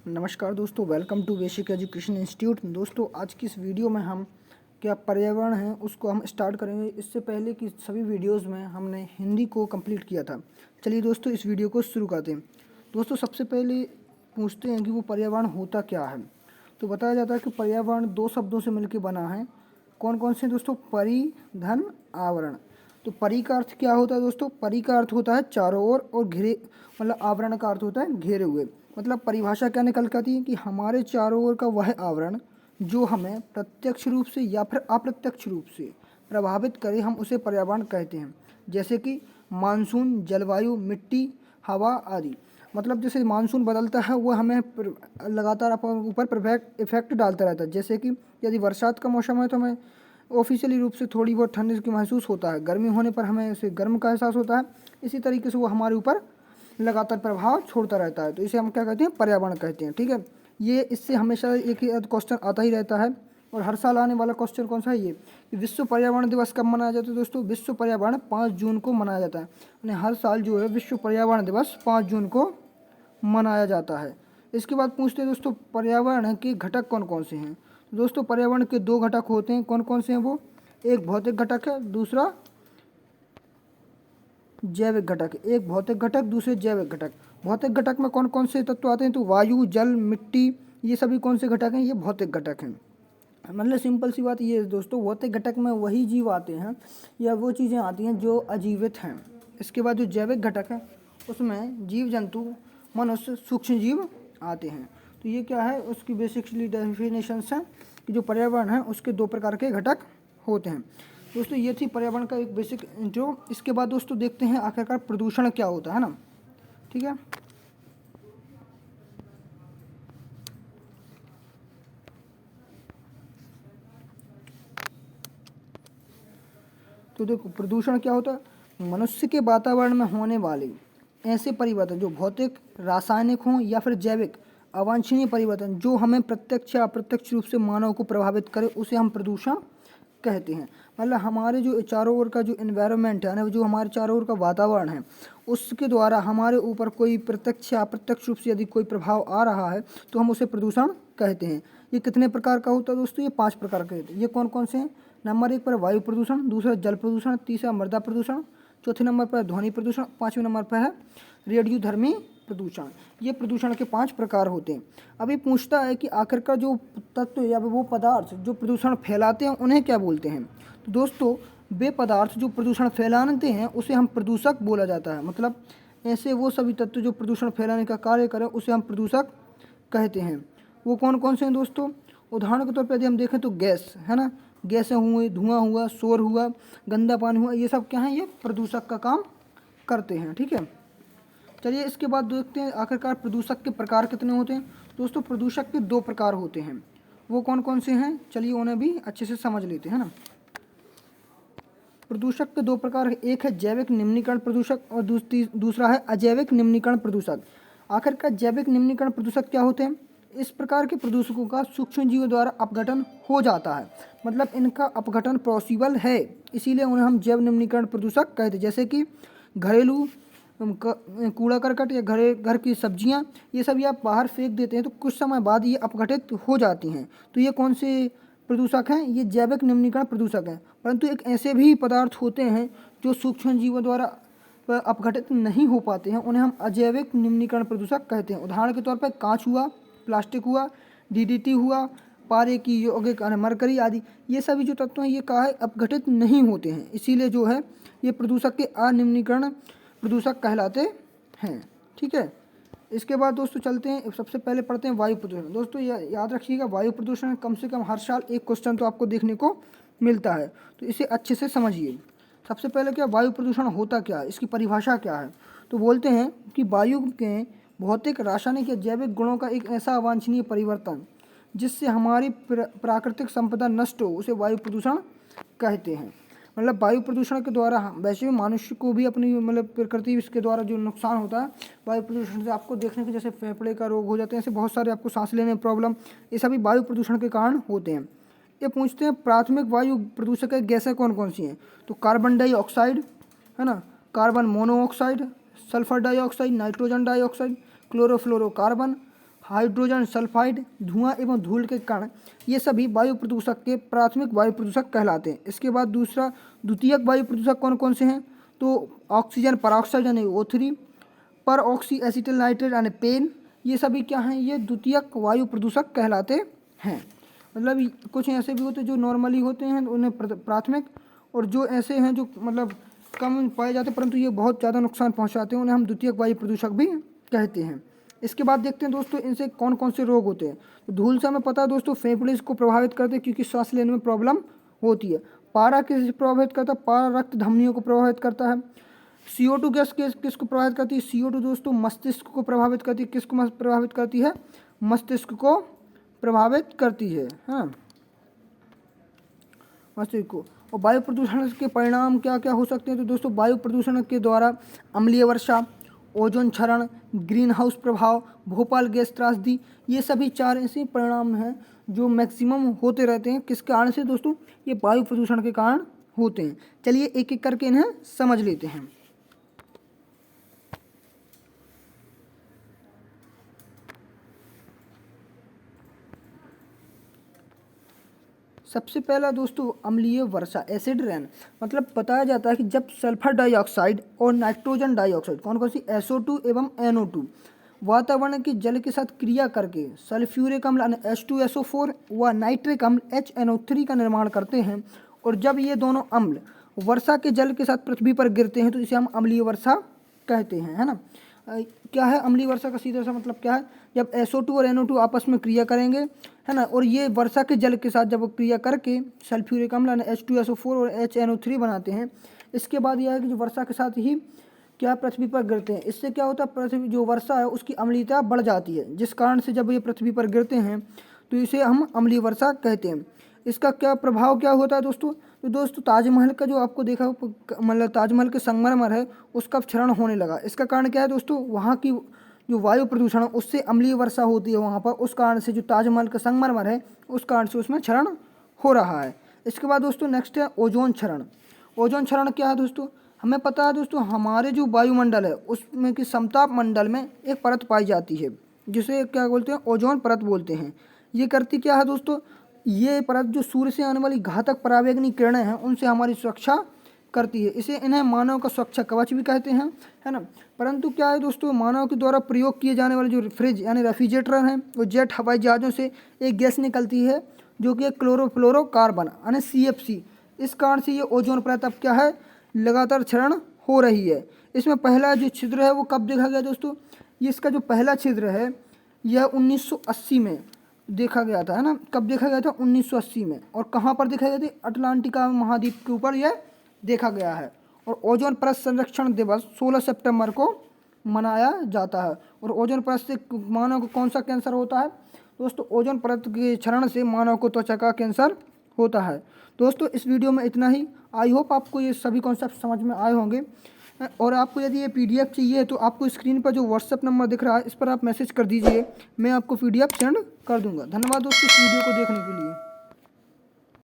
नमस्कार दोस्तों, welcome to Basic Education Institute. दोस्तों, आज की इस वीडियो में हम क्या पर्यावरण है उसको हम स्टार्ट करेंगे। इससे पहले की सभी वीडियोस में हमने हिंदी को कंप्लीट किया था। चलिए दोस्तों, इस वीडियो को शुरू करते हैं। दोस्तों, सबसे पहले पूछते हैं कि वो पर्यावरण होता क्या है। तो बताया जाता है कि पर्यावरण दो शब्दों से मिलकर बना है। कौन कौन से दोस्तों? परि, धन, आवरण। तो परि का अर्थ क्या होता है दोस्तों? परि का अर्थ होता है चारों ओर, और घिरे मतलब आवरण का अर्थ होता है घेरे हुए। मतलब परिभाषा क्या निकल कर आती है कि हमारे चारों ओर का वह आवरण जो हमें प्रत्यक्ष रूप से या फिर अप्रत्यक्ष रूप से प्रभावित करे, हम उसे पर्यावरण कहते हैं। जैसे कि मानसून, जलवायु, मिट्टी, हवा आदि। मतलब जैसे मानसून बदलता है वो हमें लगातार अपने ऊपर इफेक्ट डालता रहता है। जैसे कि यदि बरसात का मौसम है तो हमें ऑफिशियली रूप से थोड़ी बहुत ठंड की महसूस होता है, गर्मी होने पर हमें इसे गर्म का एहसास होता है। इसी तरीके से वो हमारे ऊपर लगातार प्रभाव छोड़ता रहता है, तो इसे हम क्या कहते हैं? पर्यावरण कहते हैं। ठीक है, ये इससे हमेशा एक ही क्वेश्चन आता ही रहता है, और हर साल आने वाला क्वेश्चन कौन सा है? ये कि विश्व पर्यावरण दिवस कब मनाया जाता है दोस्तों? विश्व पर्यावरण 5 जून को मनाया जाता है। यानी हर साल जो है विश्व पर्यावरण दिवस 5 जून को मनाया जाता है। इसके बाद पूछते हैं दोस्तों, पर्यावरण के घटक कौन कौन से हैं? तो दोस्तों, पर्यावरण के दो घटक होते हैं। कौन कौन से हैं वो? एक भौतिक घटक है, दूसरा जैविक घटक। एक भौतिक घटक, दूसरे जैविक घटक। भौतिक घटक में कौन कौन से तत्व आते हैं? तो वायु, जल, मिट्टी, ये सभी कौन से घटक हैं? ये भौतिक घटक हैं। मतलब सिंपल सी बात ये है दोस्तों, भौतिक घटक में वही जीव आते हैं या वो चीज़ें आती हैं जो अजीवित हैं। इसके बाद जो जैविक घटक है उसमें जीव जंतु, मनुष्य, सूक्ष्म जीव आते हैं। तो ये क्या है, उसकी बेसिकली डेफिनेशंस हैं कि जो पर्यावरण है उसके दो प्रकार के घटक होते हैं। दोस्तों, ये थी पर्यावरण का एक बेसिक इंट्रो। इसके बाद दोस्तों देखते हैं आखिरकार प्रदूषण क्या होता है ना। ठीक है, तो देखो प्रदूषण क्या होता है? मनुष्य के वातावरण में होने वाले ऐसे परिवर्तन जो भौतिक, रासायनिक हों या फिर जैविक, अवांछनीय परिवर्तन जो हमें प्रत्यक्ष या अप्रत्यक्ष रूप से मानव को प्रभावित करे, उसे हम प्रदूषण कहते हैं। मतलब हमारे जो चारों ओर का जो एनवायरनमेंट है ना, जो हमारे चारों ओर का वातावरण है, उसके द्वारा हमारे ऊपर कोई प्रत्यक्ष या अप्रत्यक्ष रूप से यदि कोई प्रभाव आ रहा है तो हम उसे प्रदूषण कहते हैं। ये कितने प्रकार का होता है दोस्तों? ये 5 प्रकार के होते हैं। ये कौन कौन से हैं? नंबर 1 पर वायु प्रदूषण, दूसरा जल प्रदूषण, तीसरा मृदा प्रदूषण, चौथे नंबर पर ध्वनि प्रदूषण, पाँचवें नंबर पर है रेडियोधर्मी प्रदूषण। ये प्रदूषण के 5 प्रकार होते हैं। अभी पूछता है कि आखिरकार जो तत्व या वो पदार्थ जो प्रदूषण फैलाते हैं उन्हें क्या बोलते हैं? तो दोस्तों, वे पदार्थ जो प्रदूषण फैलाते हैं उसे हम प्रदूषक बोला जाता है। मतलब ऐसे वो सभी तत्व जो प्रदूषण फैलाने का कार्य करें उसे हम प्रदूषक कहते हैं। वो कौन कौन से हैं दोस्तों? उदाहरण के तौर पर यदि हम देखें तो गैस है ना, गैसें हुई, धुआं हुआ, शोर हुआ, गंदा पानी हुआ, ये सब क्या है? ये प्रदूषक का काम करते हैं। ठीक है, चलिए इसके बाद देखते हैं आखिरकार प्रदूषक के प्रकार कितने होते हैं। दोस्तों, प्रदूषक के 2 प्रकार होते हैं। वो कौन कौन से हैं? चलिए उन्हें भी अच्छे से समझ लेते हैं ना। प्रदूषक के 2 प्रकार हैं। एक है जैविक निम्नीकरण प्रदूषक और दूसरा है अजैविक निम्नीकरण प्रदूषक। आखिरकार जैविक निम्नीकरण प्रदूषक क्या होते हैं? इस प्रकार के प्रदूषकों का सूक्ष्म जीवों द्वारा अपघटन हो जाता है। मतलब इनका अपघटन पॉसिबल है, इसीलिए उन्हें हम जैव निम्नीकरण प्रदूषक कहते हैं। जैसे कि घरेलू कूड़ा करकट या घर की सब्जियां, ये सब आप बाहर फेंक देते हैं तो कुछ समय बाद ये अपघटित हो जाती हैं। तो ये कौन से प्रदूषक हैं? ये जैविक निम्नीकरण प्रदूषक हैं। परंतु एक ऐसे भी पदार्थ होते हैं जो सूक्ष्म जीवों द्वारा अपघटित नहीं हो पाते हैं, उन्हें हम अजैविक निम्नीकरण प्रदूषक कहते हैं। उदाहरण के तौर पर कांच हुआ, प्लास्टिक हुआ, डीडीटी हुआ, पारे की यौगिक मरकरी आदि, ये सभी जो तत्व हैं ये क्या है? अपघटित नहीं होते हैं, इसीलिए जो है ये प्रदूषक के अनिम्नीकरण प्रदूषक कहलाते हैं। ठीक है, इसके बाद दोस्तों चलते हैं, सबसे पहले पढ़ते हैं वायु प्रदूषण। दोस्तों याद रखिएगा, वायु प्रदूषण कम से कम हर साल एक क्वेश्चन तो आपको देखने को मिलता है, तो इसे अच्छे से समझिए। सबसे पहले क्या वायु प्रदूषण होता क्या है, इसकी परिभाषा क्या है? तो बोलते हैं कि वायु के भौतिक, रासायनिक या जैविक गुणों का एक ऐसा अवांछनीय परिवर्तन जिससे हमारी प्राकृतिक संपदा नष्ट हो, उसे वायु प्रदूषण कहते हैं। मतलब वायु प्रदूषण के द्वारा वैसे भी मनुष्य को भी अपनी मतलब प्रकृति इसके द्वारा जो नुकसान होता है वायु प्रदूषण से, आपको देखने के जैसे फेफड़े का रोग हो जाते हैं, ऐसे बहुत सारे आपको सांस लेने में प्रॉब्लम, ये सभी वायु प्रदूषण के कारण होते हैं। ये पूछते हैं प्राथमिक वायु प्रदूषक गैसें कौन कौन सी हैं? तो कार्बन डाइऑक्साइड है ना, carbon monoxide, sulphur dioxide, nitrogen dioxide, chlorofluorocarbon, hydrogen sulphide, धुआं एवं धूल के कण, ये सभी वायु प्रदूषक के प्राथमिक वायु प्रदूषक कहलाते हैं। इसके बाद दूसरा द्वितीयक वायु प्रदूषक कौन कौन से हैं? तो ऑक्सीजन परऑक्साइड यानी O3, पर ऑक्सी एसिटिल नाइट्रेट यानी पेन, ये सभी क्या हैं? ये द्वितीयक वायु प्रदूषक कहलाते हैं। मतलब कुछ ऐसे भी होते हैं जो नॉर्मली होते हैं, उन्हें प्राथमिक, और जो ऐसे हैं जो मतलब कम पाए जाते हैं परंतु ये बहुत ज़्यादा नुकसान पहुंचाते हैं, उन्हें हम द्वितीयक वायु प्रदूषक भी कहते हैं। इसके बाद देखते हैं दोस्तों इनसे कौन कौन से रोग होते हैं। तो धूल से हमें पता है दोस्तों फेफड़े को प्रभावित करते हैं क्योंकि सांस लेने में प्रॉब्लम होती है। पारा किसे प्रभावित करता है? पारा रक्त धमनियों को प्रभावित करता है। CO2 गैस किसको प्रभावित करती है? CO2 दोस्तों मस्तिष्क को प्रभावित करती है। किसको प्रभावित करती है? मस्तिष्क को प्रभावित करती है, हाँ, मस्तिष्क को। और वायु प्रदूषण के परिणाम क्या क्या हो सकते हैं? तो दोस्तों वायु प्रदूषण के द्वारा अम्लीय वर्षा, ओजोन क्षरण, ग्रीन हाउस प्रभाव, भोपाल गैस त्रासदी, ये सभी 4 ऐसे परिणाम हैं जो मैक्सिमम होते रहते हैं। किस कारण से दोस्तों? ये वायु प्रदूषण के कारण होते हैं। चलिए एक एक करके इन्हें समझ लेते हैं। सबसे पहला दोस्तों अम्लीय वर्षा, एसिड रेन। मतलब बताया जाता है कि जब सल्फर डाइऑक्साइड और नाइट्रोजन डाइऑक्साइड कौन कौन सी SO2 एवं NO2 वातावरण के जल के साथ क्रिया करके सल्फ्यूरिक अम्ल यानी H2SO4 व नाइट्रिक अम्ल HNO3 का निर्माण करते हैं, और जब ये दोनों अम्ल वर्षा के जल के साथ पृथ्वी पर गिरते हैं तो इसे हम अम्लीय वर्षा कहते हैं, है ना। क्या है अम्लीय वर्षा का सीधा सा मतलब क्या है? जब SO2 और NO2 आपस में क्रिया करेंगे, है ना, और ये वर्षा के जल के साथ जब वो क्रिया करके सल्फ्यूरिक अम्ल यानी H2SO4 और HNO3 बनाते हैं, इसके बाद यह है कि जो वर्षा के साथ ही क्या पृथ्वी पर गिरते हैं, इससे क्या होता है? पृथ्वी जो वर्षा है उसकी अम्लीयता बढ़ जाती है, जिस कारण से जब ये पृथ्वी पर गिरते हैं तो इसे हम अम्लीय वर्षा कहते हैं। इसका क्या प्रभाव क्या होता है दोस्तों? तो दोस्तों ताजमहल का जो आपको देखा मतलब ताजमहल के संगमरमर है उसका क्षरण होने लगा। इसका कारण क्या है दोस्तों? वहाँ की जो वायु प्रदूषण है उससे अम्लीय वर्षा होती है वहाँ पर, उस कारण से जो ताजमहल का संगमरमर है उस कारण से उसमें क्षरण हो रहा है। इसके बाद दोस्तों नेक्स्ट है ओजोन क्षरण। ओजोन क्षरण क्या है दोस्तों? हमें पता है दोस्तों हमारे जो वायुमंडल है उसमें कि समताप मंडल में एक परत पाई जाती है जिसे क्या बोलते हैं? ओजोन परत बोलते हैं। ये करती क्या है दोस्तों? ये परत जो सूर्य से आने वाली घातक पराबैंगनी किरणें हैं उनसे हमारी सुरक्षा करती है। इन्हें मानव का सुरक्षा कवच भी कहते हैं, है ना। परंतु क्या है दोस्तों, मानव के द्वारा प्रयोग किए जाने वाले जो फ्रिज यानी रेफ्रिजरेटर हैं वो जेट हवाई जहाज़ों से एक गैस निकलती है जो कि क्लोरोफ्लोरोकार्बन यानी CFC। इस कारण से ये ओजोन परत अब क्या है? लगातार क्षरण हो रही है। इसमें पहला जो छिद्र है वो कब देखा गया दोस्तों? ये इसका जो पहला छिद्र है यह 1980 में देखा गया था, है ना। कब देखा गया था? 1980 में। और कहाँ पर देखा गया था? अटलांटिका महाद्वीप के ऊपर यह देखा गया है। और ओजोन परत संरक्षण दिवस 16 सितंबर को मनाया जाता है। और ओजोन परत से मानव को कौन सा कैंसर होता है दोस्तों? ओजोन परत के क्षरण से मानव को त्वचा का कैंसर होता है। दोस्तों इस वीडियो में इतना ही। आई होप आपको ये सभी कॉन्सेप्ट समझ में आए होंगे। और आपको यदि ये PDF चाहिए तो आपको स्क्रीन पर जो WhatsApp नंबर दिख रहा है इस पर आप मैसेज कर दीजिए, मैं आपको PDF सेंड कर दूंगा। धन्यवाद दोस्तों इस वीडियो को देखने के लिए।